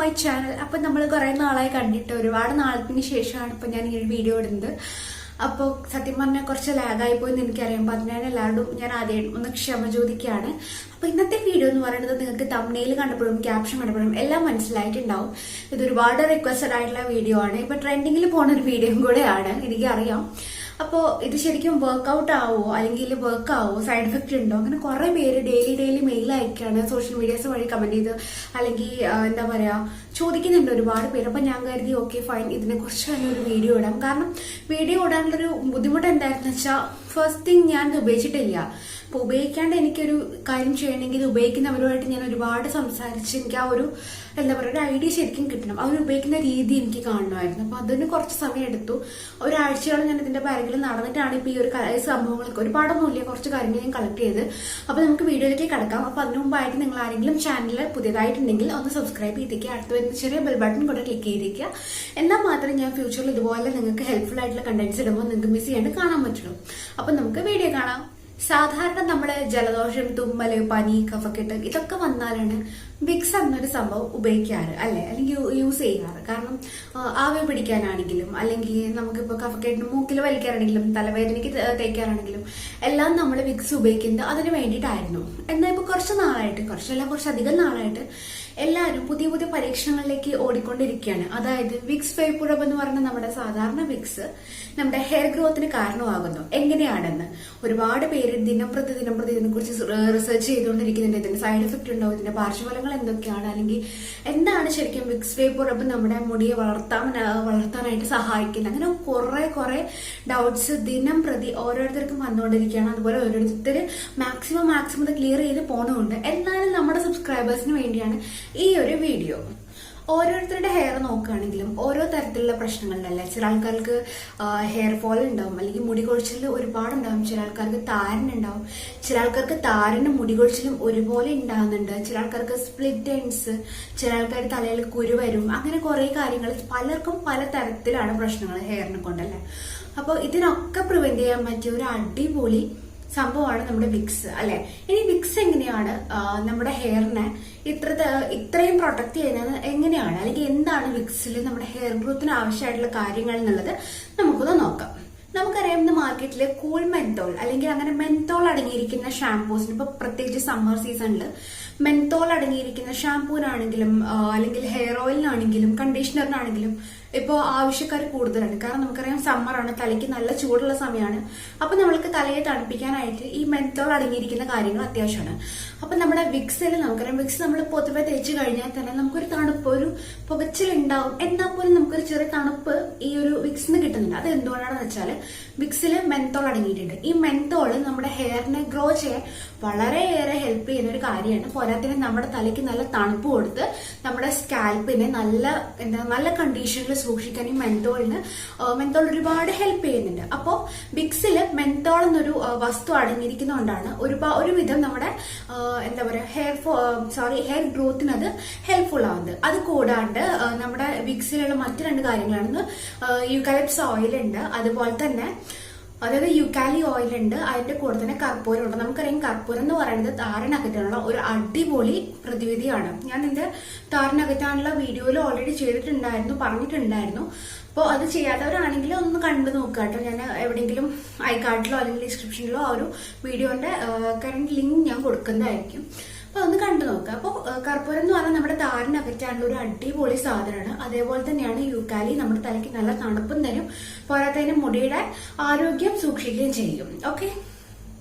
My channel. അപ്പം നമ്മൾ കുറേ നാളായി കണ്ടിട്ട് ഒരുപാട് നാളത്തിന് ശേഷമാണ് ഇപ്പം ഞാൻ ഈ വീഡിയോ ഇടുന്നത്. അപ്പോൾ സത്യം പറഞ്ഞാൽ കുറച്ച് ലാഗായി പോയി എന്ന് എനിക്കറിയാം. അപ്പം അതിനാണ് എല്ലാവരും ഞാൻ ആദ്യം ഒന്ന് ക്ഷമ ചോദിക്കുകയാണ്. അപ്പോൾ ഇന്നത്തെ വീഡിയോ എന്ന് പറയുന്നത് നിങ്ങൾക്ക് തംബ്നെയിൽ കണ്ടപ്പോഴും ക്യാപ്ഷൻ കണ്ടപ്പോഴും എല്ലാം മനസ്സിലായിട്ടുണ്ടാവും. ഇത് ഒരുപാട് റിക്വസ്റ്റഡ് ആയിട്ടുള്ള വീഡിയോ ആണ്. ഇപ്പം ട്രെൻഡിങ്ങിൽ പോകുന്ന ഒരു വീഡിയോയും കൂടെയാണ്, എനിക്കറിയാം. അപ്പോൾ ഇത് ശരിക്കും വർക്ക്ഔട്ട് ആവുമോ അല്ലെങ്കിൽ വർക്ക് ആവുമോ, സൈഡ് എഫക്റ്റ് ഉണ്ടോ, അങ്ങനെ കുറെ പേര് ഡെയിലി മെയിൽ അയക്കുകയാണ്, സോഷ്യൽ മീഡിയാസ് വഴി കമന്റ് ചെയ്ത് അല്ലെങ്കിൽ എന്താ പറയാ ചോദിക്കുന്നുണ്ട് ഒരുപാട് പേര്. അപ്പൊ ഞാൻ കരുതി ഓക്കെ ഫൈൻ, ഇതിനെ കുറിച്ച് തന്നെ ഒരു വീഡിയോ ഇടാം. കാരണം വീഡിയോ ഇടാനുള്ളൊരു ബുദ്ധിമുട്ട് എന്തായിരുന്നു വെച്ചാൽ ഫസ്റ്റ് തിങ് ഞാൻ ഇത് ഉപയോഗിച്ചിട്ടില്ല. അപ്പൊ ഉപയോഗിക്കാണ്ട് എനിക്കൊരു കാര്യം ചെയ്യണമെങ്കിൽ ഇത് ഉപയോഗിക്കുന്നവരുമായിട്ട് ഞാൻ ഒരുപാട് സംസാരിച്ച് എനിക്ക് ആ ഒരു എന്താ പറയുക ഒരു ഐഡിയ ശരിക്കും കിട്ടണം. അവർ ഉപയോഗിക്കുന്ന രീതി എനിക്ക് കാണണമായിരുന്നു. അപ്പൊ അതിന് കുറച്ച് സമയം എടുത്തു. ഒരാഴ്ചയോളം ഞാൻ ഇതിന്റെ ബാഗിൽ നടന്നിട്ടാണ് ഇപ്പൊ ഈ ഒരു സംഭവങ്ങളൊക്കെ ഒരുപാടൊന്നുമില്ല, കുറച്ച് കാര്യങ്ങൾ ഞാൻ കളക്ട് ചെയ്ത്. അപ്പൊ നമുക്ക് വീഡിയോയിലേക്ക് കടക്കാം. അപ്പൊ അതിനു മുമ്പായിട്ട് നിങ്ങൾ ആരെങ്കിലും ചാനൽ പുതിയതായിട്ടുണ്ടെങ്കിൽ ഒന്ന് സബ്സ്ക്രൈബ് ചെയ്തേക്കുക, അടുത്ത് വരുന്ന ചെറിയ ബെൽ ബട്ടൺ കൂടെ ക്ലിക്ക് ചെയ്തേക്കുക. എന്നാൽ മാത്രമേ ഞാൻ ഫ്യൂച്ചറിൽ ഇതുപോലെ നിങ്ങൾക്ക് ഹെൽപ്ഫുൾ ആയിട്ടുള്ള കണ്ടന്റ്സ് ഇടുമ്പോൾ നിങ്ങൾക്ക് മിസ് ചെയ്യാണ്ട് കാണാൻ പറ്റുള്ളൂ. അപ്പൊ നമുക്ക് വീഡിയോ കാണാം. സാധാരണ നമ്മള് ജലദോഷം, തുമ്മല്, പനി, കഫക്കെട്ട് ഇതൊക്കെ വന്നാലാണ് വിക്സ് എന്നൊരു സംഭവം ഉപയോഗിക്കാറ് അല്ലെ, അല്ലെങ്കിൽ യൂസ് ചെയ്യാറ്. കാരണം ആവി പിടിക്കാനാണെങ്കിലും അല്ലെങ്കിൽ നമുക്കിപ്പോ കഫക്കെട്ടിന് മൂക്കിൽ വലിക്കാനാണെങ്കിലും തലവേദനയ്ക്ക് തേക്കാനാണെങ്കിലും എല്ലാം നമ്മൾ വിക്സ് ഉപയോഗിക്കുന്നത് അതിന് വേണ്ടിയിട്ടായിരുന്നു. എന്നാൽ ഇപ്പൊ കുറച്ചധികം നാളായിട്ട് എല്ലാവരും പുതിയ പരീക്ഷണങ്ങളിലേക്ക് ഓടിക്കൊണ്ടിരിക്കുകയാണ്. അതായത് വിക്സ് വേപ്പുറപ്പ് എന്ന് പറഞ്ഞ നമ്മുടെ സാധാരണ വിക്സ് നമ്മുടെ ഹെയർ ഗ്രോത്തിന് കാരണമാകുന്നു എങ്ങനെയാണെന്ന് ഒരുപാട് പേര് ദിനം പ്രതി ഇതിനെ കുറിച്ച് റിസർച്ച് ചെയ്തുകൊണ്ടിരിക്കുന്നുണ്ട്. ഇതിന്റെ സൈഡ് എഫക്ട് ഉണ്ടോ, ഇതിന്റെ പാർശ്വഫലങ്ങൾ എന്തൊക്കെയാണ്, അല്ലെങ്കിൽ എന്താണ് ശരിക്കും വിക്സ് വേപ്പുറപ്പ് നമ്മുടെ മുടിയെ വളർത്താനായിട്ട് സഹായിക്കുന്നത്, അങ്ങനെ കുറെ ഡൗട്ട്സ് ദിനം പ്രതി ഓരോരുത്തർക്കും വന്നുകൊണ്ടിരിക്കുകയാണ്. അതുപോലെ ഓരോരുത്തർ മാക്സിമം ഇത് ക്ലിയർ ചെയ്ത് പോണുണ്ട്. എന്നാലും നമ്മുടെ സബ്സ്ക്രൈബേഴ്സിന് വേണ്ടിയാണ് ഈ ഒരു വീഡിയോ. ഓരോരുത്തരുടെ ഹെയർ നോക്കുകയാണെങ്കിലും ഓരോ തരത്തിലുള്ള പ്രശ്നങ്ങളുണ്ടല്ലേ. ചില ആൾക്കാർക്ക് ഹെയർ ഫോൾ ഉണ്ടാവും, അല്ലെങ്കിൽ മുടി കൊഴിച്ചിൽ ഒരുപാടുണ്ടാവും. ചില ആൾക്കാർക്ക് താരനുണ്ടാവും, ചില ആൾക്കാർക്ക് താരനും മുടി കൊഴിച്ചിലും ഒരുപോലെ ഉണ്ടാകുന്നുണ്ട്. ചില ആൾക്കാർക്ക് സ്പ്ലിറ്റ് എൻഡ്സ്, ചില ആൾക്കാർ തലയിൽ കുരു വരും. അങ്ങനെ കുറെ കാര്യങ്ങൾ പലർക്കും പല തരത്തിലാണ് പ്രശ്നങ്ങൾ ഹെയറിനെ കൊണ്ടല്ലേ. അപ്പോൾ ഇതിനൊക്കെ പ്രിവെന്റ് ചെയ്യാൻ പറ്റിയ ഒരു അടിപൊളി സംഭവമാണ് നമ്മുടെ വിക്സ് അല്ലെ. ഇനി വിക്സ് എങ്ങനെയാണ് നമ്മുടെ ഹെയറിനെ ഇത്രയും പ്രൊട്ടക്ട് ചെയ്യുന്നത് എങ്ങനെയാണ്, അല്ലെങ്കിൽ എന്താണ് വിക്സിൽ നമ്മുടെ ഹെയർ ഗ്രോത്തിന് ആവശ്യമായിട്ടുള്ള കാര്യങ്ങൾ എന്നുള്ളത് നമുക്കൊന്ന് നോക്കാം. നമുക്കറിയാം ഇന്ന് മാർക്കറ്റില് കൂൾ മെന്തോൾ അല്ലെങ്കിൽ അങ്ങനെ മെന്തോൾ അടങ്ങിയിരിക്കുന്ന ഷാംപൂസിന് ഇപ്പൊ പ്രത്യേകിച്ച് സമ്മർ സീസണിൽ മെന്തോൾ അടങ്ങിയിരിക്കുന്ന ഷാംപൂനാണെങ്കിലും അല്ലെങ്കിൽ ഹെയർ ഓയിലിനാണെങ്കിലും കണ്ടീഷണറിനാണെങ്കിലും ഇപ്പോൾ ആവശ്യക്കാർ കൂടുതലാണ്. കാരണം നമുക്കറിയാം സമ്മറാണ്, തലയ്ക്ക് നല്ല ചൂടുള്ള സമയമാണ്. അപ്പൊ നമ്മൾക്ക് തലയെ തണുപ്പിക്കാനായിട്ട് ഈ മെന്തോൾ അടങ്ങിയിരിക്കുന്ന കാര്യങ്ങൾ അത്യാവശ്യമാണ്. അപ്പൊ നമ്മുടെ വിക്സിൽ നമുക്കറിയാം വിക്സ് നമ്മൾ പൊതുവെ തേച്ച് കഴിഞ്ഞാൽ തന്നെ നമുക്കൊരു തണുപ്പ്, ഒരു പുകച്ചിലുണ്ടാവും. എന്നാൽ പോലും നമുക്കൊരു ചെറിയ തണുപ്പ് ഈ ഒരു വിക്സിന് കിട്ടുന്നുണ്ട്. അത് എന്തുകൊണ്ടാണെന്ന് വെച്ചാൽ വിക്സിൽ മെന്തോൾ അടങ്ങിയിട്ടുണ്ട്. ഈ മെന്തോള് നമ്മുടെ ഹെയറിനെ ഗ്രോ ചെയ്യാൻ വളരെയേറെ ഹെൽപ്പ് ചെയ്യുന്ന ഒരു കാര്യമാണ്. പോരാത്തിന് നമ്മുടെ തലയ്ക്ക് നല്ല തണുപ്പ് കൊടുത്ത് നമ്മുടെ സ്കാൽപ്പിനെ നല്ല കണ്ടീഷനിൽ സൂക്ഷിക്കാൻ ഈ മെന്തോൾ ഒരുപാട് ഹെൽപ്പ് ചെയ്യുന്നുണ്ട്. അപ്പോൾ വിക്സിൽ മെന്തോൾ എന്നൊരു വസ്തു അടങ്ങിയിരിക്കുന്നതുകൊണ്ടാണ് ഒരുവിധം നമ്മുടെ എന്താ പറയാ ഹെയർ ഗ്രോത്തിന് അത് ഹെൽപ്ഫുൾ ആവുന്നത്. അത് കൂടാണ്ട് നമ്മുടെ വിക്സിലുള്ള മറ്റു രണ്ട് കാര്യങ്ങളാണ് യൂക്കാലിപ്സ് ഓയിൽ ഉണ്ട്, അതുപോലെ തന്നെ അതായത് യുക്കാലി ഓയിൽ ഉണ്ട്, അതിന്റെ കൂടെ തന്നെ കർപ്പൂരം ഉണ്ട്. നമുക്കറിയാം കർപ്പൂരം എന്ന് പറയുന്നത് താരനകറ്റാനുള്ള ഒരു അടിപൊളി പ്രതിവിധിയാണ്. ഞാൻ എന്റെ താരനകറ്റാനുള്ള വീഡിയോയിൽ ഓൾറെഡി പറഞ്ഞിട്ടുണ്ടായിരുന്നു. അപ്പോൾ അത് ചെയ്യാത്തവരാണെങ്കിൽ ഒന്ന് കണ്ടു നോക്കുക കേട്ടോ. ഞാൻ എവിടെയെങ്കിലും ഐകാർഡിലോ അല്ലെങ്കിൽ ഡിസ്ക്രിപ്ഷനിലോ ആ ഒരു വീഡിയോന്റെ കറന്റ് ലിങ്ക് ഞാൻ കൊടുക്കുന്നതായിരിക്കും. അപ്പൊ ഒന്ന് കണ്ടു നോക്കുക. അപ്പോൾ കർപ്പൂരം എന്ന് പറഞ്ഞാൽ നമ്മുടെ താരനകറ്റാനുള്ള ഒരു അടിപൊളി സാധനമാണ്. അതേപോലെ തന്നെയാണ് യൂക്കാലി, നമ്മുടെ തലയ്ക്ക് നല്ല തണുപ്പും തരും, പോരാത്തതിന് മുടിയുടെ ആരോഗ്യം സൂക്ഷിക്കുകയും ചെയ്യും. ഓക്കെ,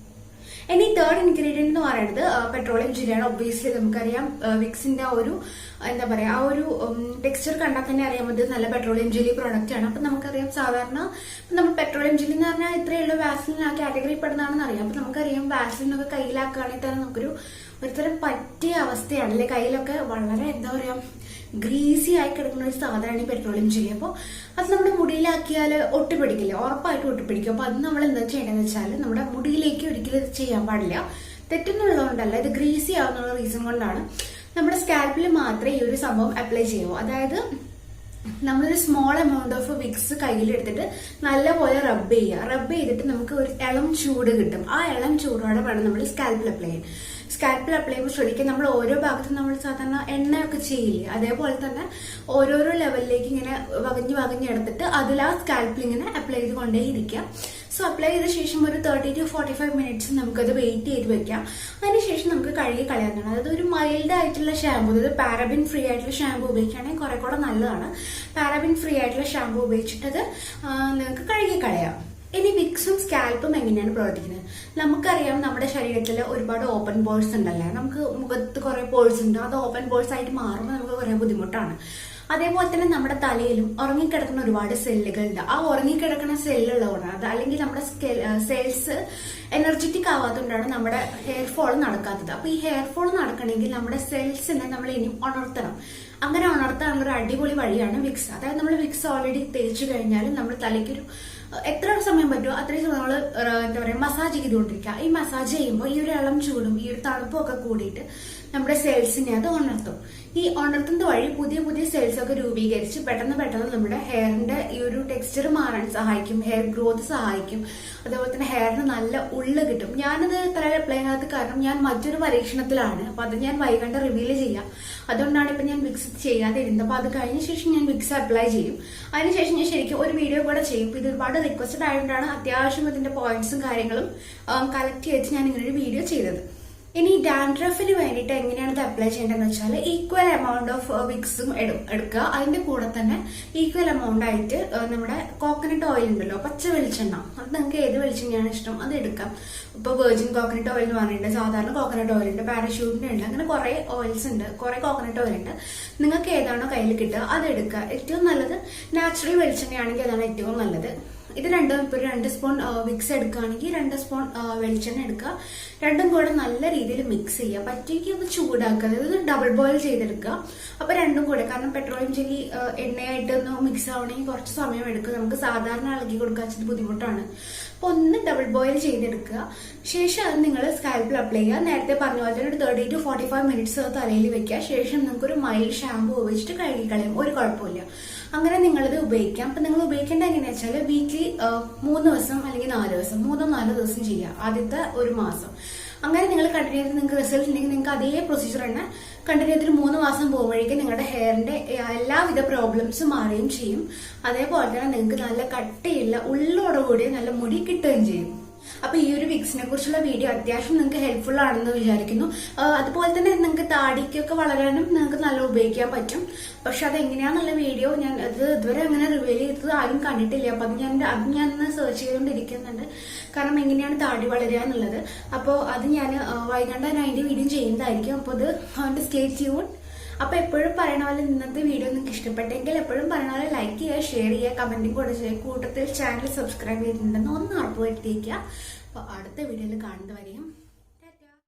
ഇനി തേർഡ് ഇൻഗ്രീഡിയന്റ് എന്ന് പറയുന്നത് പെട്രോളിയം ജെല്ലിയാണ്. ഒബ്വിയസ്ലി നമുക്കറിയാം വിക്സിന്റെ ഒരു എന്താ പറയാ ആ ഒരു ടെക്സ്ചർ കണ്ടാൽ തന്നെ അറിയാൻ പറ്റും നല്ല പെട്രോളിയം ജെല്ലി പ്രോഡക്റ്റ് ആണ്. അപ്പൊ നമുക്കറിയാം സാധാരണ നമ്മൾ പെട്രോളിയം ജെല്ലി എന്ന് പറഞ്ഞാൽ ഇത്രയുള്ള വാസലിൻ ആ കാറ്റഗറി പെടുന്നതാണെന്ന് അറിയാം. അപ്പൊ നമുക്കറിയാം വാസലിനൊക്കെ കയ്യിലാക്കുകയാണെങ്കിൽ തന്നെ നമുക്കൊരു ഒരുതരം പറ്റിയ അവസ്ഥയാണ് അല്ലെ. കയ്യിലൊക്കെ വളരെ എന്താ പറയാ ഗ്രീസി ആയി കിടക്കുന്ന ഒരു സാധനമാണ് ഈ പെട്രോളിയം ജെല്ലി. അപ്പോൾ അത് നമ്മുടെ മുടിയിലാക്കിയാൽ ഒട്ടിപ്പിടിക്കില്ല, ഉറപ്പായിട്ട് ഒട്ടിപ്പിടിക്കും. അപ്പൊ അത് നമ്മൾ എന്താ ചെയ്യേണ്ടതെന്ന് വെച്ചാൽ നമ്മുടെ മുടിയിലേക്ക് ഒരിക്കലും ഇത് ചെയ്യാൻ പാടില്ല. തെറ്റുന്നുള്ളതുകൊണ്ടല്ല, ഇത് ഗ്രീസി ആവുന്നുള്ള റീസൺ കൊണ്ടാണ്. നമ്മുടെ സ്കാൽപ്പിൽ മാത്രമേ ഈ ഒരു സംഭവം അപ്ലൈ ചെയ്യൂ. അതായത് നമ്മളൊരു സ്മോൾ എമൗണ്ട് ഓഫ് വിക്സ് കയ്യിലെടുത്തിട്ട് നല്ലപോലെ റബ്ബ് ചെയ്യുക. റബ്ബ് ചെയ്തിട്ട് നമുക്ക് ഒരു ഇളം ചൂട് കിട്ടും. ആ ഇളം ചൂടോടെ വേണം നമ്മൾ സ്കാൽപ്പിൽ അപ്ലൈ ചെയ്യാൻ. സ്കാൽപ്പിൽ അപ്ലൈ ചെയ്യുമ്പോൾ ശ്രദ്ധിക്കുക, നമ്മൾ ഓരോ ഭാഗത്തും നമ്മൾ സാധാരണ എണ്ണയൊക്കെ ചെയ്യില്ലേ, അതേപോലെ തന്നെ ഓരോരോ ലെവലിലേക്ക് ഇങ്ങനെ വകഞ്ഞെടുത്തിട്ട് അതിൽ ആ സ്കാൽപ്പിൽ ഇങ്ങനെ അപ്ലൈ ചെയ്ത് കൊണ്ടേയിരിക്കുക. സോ അപ്ലൈ ചെയ്ത ശേഷം ഒരു 30 to 45 മിനിറ്റ്സ് നമുക്കത് വെയിറ്റ് ചെയ്ത് വെക്കാം. അതിനുശേഷം നമുക്ക് കഴുകി കളയാവുന്നതാണ്. അതായത് ഒരു മൈൽഡ് ആയിട്ടുള്ള ഷാമ്പു, അതായത് പാരബിൻ ഫ്രീ ആയിട്ടുള്ള ഷാമ്പു ഉപയോഗിക്കുകയാണെങ്കിൽ കുറെ കൂടെ നല്ലതാണ്. പാരബിൻ ഫ്രീ ആയിട്ടുള്ള ഷാമ്പു ഉപയോഗിച്ചിട്ടത് നിങ്ങൾക്ക് കഴുകി കളയാം. ഇനി വിക്സും സ്കാൽപ്പും എങ്ങനെയാണ് പ്രവർത്തിക്കുന്നത്? നമുക്കറിയാം നമ്മുടെ ശരീരത്തിൽ ഒരുപാട് ഓപ്പൺ പോഴ്സ് ഉണ്ടല്ലേ, നമുക്ക് മുഖത്ത് കുറെ പോഴ്സ് ഉണ്ട്. അത് ഓപ്പൺ പോഴ്സ് ആയിട്ട് മാറുമ്പോൾ നമുക്ക് കുറെ ബുദ്ധിമുട്ടാണ്. അതേപോലെ തന്നെ നമ്മുടെ തലയിലും ഉറങ്ങിക്കിടക്കുന്ന ഒരുപാട് സെല്ലുകളുണ്ട്. ആ ഉറങ്ങിക്കിടക്കുന്ന സെല്ലുള്ളതുകൊണ്ടാണ് അത്, അല്ലെങ്കിൽ നമ്മുടെ സെൽസ് എനർജറ്റിക് ആവാത്തതുകൊണ്ടാണ് നമ്മുടെ ഹെയർ ഫോൾ നടക്കാത്തത്. അപ്പൊ ഈ ഹെയർ ഫോൾ നടക്കണമെങ്കിൽ നമ്മുടെ സെൽസിനെ നമ്മൾ ഇനിയും ഉണർത്തണം. അങ്ങനെ ഉണർത്താനുള്ള ഒരു അടിപൊളി വഴിയാണ് വിക്സ്. അതായത് നമ്മൾ വിക്സ് ഓൾറെഡി തേച്ചു കഴിഞ്ഞാൽ നമ്മൾ തലയ്ക്കൊരു എത്ര സമയം പറ്റുമോ അത്രയും സമയം നമ്മൾ എന്താ പറയുക മസാജ് ചെയ്തുകൊണ്ടിരിക്കുക. ഈ മസാജ് ചെയ്യുമ്പോൾ ഈ ഒരു ഇളം ചൂടും ഈ ഒരു തണുപ്പും ഒക്കെ കൂടിയിട്ട് നമ്മുടെ സെൽസിനെ അത് ഉണർത്തും. ഈ ഉണർത്തുന്നത് വഴി പുതിയ പുതിയ സെൽസ് ഒക്കെ രൂപീകരിച്ച് പെട്ടെന്ന് നമ്മുടെ ഹെയറിന്റെ ഈ ഒരു ടെക്സ്ചർ മാറാൻ സഹായിക്കും, ഹെയർ ഗ്രോത്ത് സഹായിക്കും. അതേപോലെ തന്നെ ഹെയറിന് നല്ല ഉള്ള് കിട്ടും. ഞാനത് തലയിൽ അപ്ലൈ ചെയ്യാത്ത കാരണം ഞാൻ മറ്റൊരു പരീക്ഷണത്തിലാണ്. അപ്പൊ അത് ഞാൻ വൈകാണ്ട് റിവീൽ ചെയ്യാം. അതുകൊണ്ടാണ് ഇപ്പൊ ഞാൻ വിക്സ് ചെയ്യാതിരുന്നത്. അപ്പൊ അത് കഴിഞ്ഞ ശേഷം ഞാൻ വിക്സ് അപ്ലൈ ചെയ്യും. അതിനുശേഷം ഞാൻ ശരിക്കും ഒരു വീഡിയോ കൂടെ ചെയ്യും. ഇത് ഒരുപാട് റിക്വസ്റ്റഡ് ആയതുകൊണ്ടാണ് അത്യാവശ്യം ഇതിന്റെ പോയിന്റ്സും കാര്യങ്ങളും കളക്ട് ചെയ്ത് ഞാൻ ഇങ്ങനെ ഒരു വീഡിയോ ചെയ്തത്. ഇനി ഡാൻഡ്രഫിന് വേണ്ടിയിട്ട് എങ്ങനെയാണ് ഇത് അപ്ലൈ ചെയ്യേണ്ടതെന്ന് വെച്ചാൽ ഈക്വൽ എമൗണ്ട് ഓഫ് വിക്സും എടുക്കുക. അതിന്റെ കൂടെ തന്നെ ഈക്വൽ എമൗണ്ട് ആയിട്ട് നമ്മുടെ കോക്കനട്ട് ഓയിൽ ഉണ്ടല്ലോ, പച്ച വെളിച്ചെണ്ണ, അത് നിങ്ങൾക്ക് ഏത് വെളിച്ചെണ്ണയാണ് ഇഷ്ടം അത് എടുക്കാം. ഇപ്പൊ വെർജിൻ കോക്കനട്ട് ഓയിൽ എന്ന് പറഞ്ഞിട്ടുണ്ട്, സാധാരണ കോക്കനട്ട് ഓയിൽ ഉണ്ട്, പാരഷൂട്ടിന്റെ ഉണ്ട്, അങ്ങനെ കുറെ ഓയിൽസ് ഉണ്ട്, കുറെ കോക്കനട്ട് ഓയിൽ ഉണ്ട്. നിങ്ങൾക്ക് ഏതാണോ കയ്യിൽ കിട്ടുക അത് എടുക്കുക. ഏറ്റവും നല്ലത് നാച്ചുറൽ വെളിച്ചെണ്ണയാണെങ്കിൽ അതാണ് ഏറ്റവും നല്ലത്. ഇത് രണ്ടും ഇപ്പൊ 2 സ്പൂൺ വിക്സ് എടുക്കുകയാണെങ്കിൽ 2 സ്പൂൺ വെളിച്ചെണ്ണ എടുക്കുക. രണ്ടും കൂടെ നല്ല രീതിയിൽ മിക്സ് ചെയ്യുക. പറ്റിക്ക് ഒന്ന് ചൂടാക്കുക, അതായത് ഡബിൾ ബോയിൽ ചെയ്തെടുക്കുക. അപ്പൊ രണ്ടും കൂടെ, കാരണം പെട്രോളിയം ചെല്ലി എണ്ണയായിട്ട് ഒന്ന് മിക്സ് ആവണമെങ്കിൽ കുറച്ച് സമയം എടുക്കും. നമുക്ക് സാധാരണ ഇളക്കി കൊടുക്കാൻ വെച്ചത് ബുദ്ധിമുട്ടാണ്. അപ്പൊ ഒന്ന് ഡബിൾ ബോയിൽ ചെയ്തെടുക്കുക. ശേഷം അത് നിങ്ങൾ സ്കാൽപ്പിൽ അപ്ലൈ ചെയ്യുക. നേരത്തെ പറഞ്ഞ പോലെ തന്നെ ഒരു 30 to 45 മിനിറ്റ്സ് തലയിൽ വെക്കുക. ശേഷം നിങ്ങൾക്ക് ഒരു മൈൽഡ് ഷാമ്പു ഉപയോഗിച്ചിട്ട് കഴുകി കളയും, ഒരു കുഴപ്പമില്ല. അങ്ങനെ നിങ്ങളിത് ഉപയോഗിക്കാം. അപ്പൊ നിങ്ങൾ ഉപയോഗിക്കേണ്ട എങ്ങനെയാ വെച്ചാൽ വീക്ക്ലി 3 ദിവസം അല്ലെങ്കിൽ 4 ദിവസം, 3-4 ദിവസം ചെയ്യാം ആദ്യത്തെ ഒരു മാസം. അങ്ങനെ നിങ്ങൾ കണ്ടിന്യൂ ചെയ്ത് നിങ്ങൾക്ക് റിസൾട്ട് ഉണ്ടെങ്കിൽ നിങ്ങൾക്ക് അതേ പ്രൊസീജിയർ തന്നെ കണ്ടിന്യൂ ചെയ്തിട്ട് 3 മാസം പോകുമ്പോഴേക്കും നിങ്ങളുടെ ഹെയറിന്റെ എല്ലാവിധ പ്രോബ്ലംസും മാറുകയും ചെയ്യും. അതേപോലെ തന്നെ നിങ്ങൾക്ക് നല്ല കട്ടിയുള്ള ഉള്ളോടുകൂടി നല്ല മുടി കിട്ടുകയും ചെയ്യും. അപ്പൊ ഈ ഒരു വിക്സിനെ കുറിച്ചുള്ള വീഡിയോ അത്യാവശ്യം നിങ്ങൾക്ക് ഹെൽപ്ഫുൾ ആണെന്ന് വിചാരിക്കുന്നു. അതുപോലെ തന്നെ നിങ്ങൾക്ക് താടിക്കൊക്കെ വളരാനും നിങ്ങൾക്ക് നല്ല ഉപയോഗിക്കാൻ പറ്റും. പക്ഷെ അത് എങ്ങനെയാന്നുള്ള വീഡിയോ ഞാൻ അത് ഇതുവരെ അങ്ങനെ റിവീൽ ചെയ്തത് ആരും കണ്ടിട്ടില്ല. അപ്പൊ അത് ഞാൻ സെർച്ച് ചെയ്തുകൊണ്ടിരിക്കുന്നുണ്ട്, കാരണം എങ്ങനെയാണ് താടി വളരുക എന്നുള്ളത്. അപ്പോൾ അത് ഞാൻ വൈകാണ്ട് അതിന്റെ വീഡിയോ ചെയ്യുന്നതായിരിക്കും. അപ്പോൾ അത് സ്റ്റേ ട്യൂൺ. അപ്പൊ എപ്പോഴും പറയണ പോലെ ഇന്നത്തെ വീഡിയോ നിങ്ങൾക്ക് ഇഷ്ടപ്പെട്ടെങ്കിൽ എപ്പോഴും പറയണ പോലെ ലൈക്ക് ചെയ്യുക, ഷെയർ ചെയ്യുക, കമന്റും കൂടെ ചെയ്യുക. കൂട്ടത്തിൽ ചാനൽ സബ്സ്ക്രൈബ് ചെയ്തിട്ടുണ്ടെന്ന് ഒന്ന് ഉറപ്പുവരുത്തിയിരിക്കുക. അപ്പൊ അടുത്ത വീഡിയോയിൽ കാണുന്നവരെയും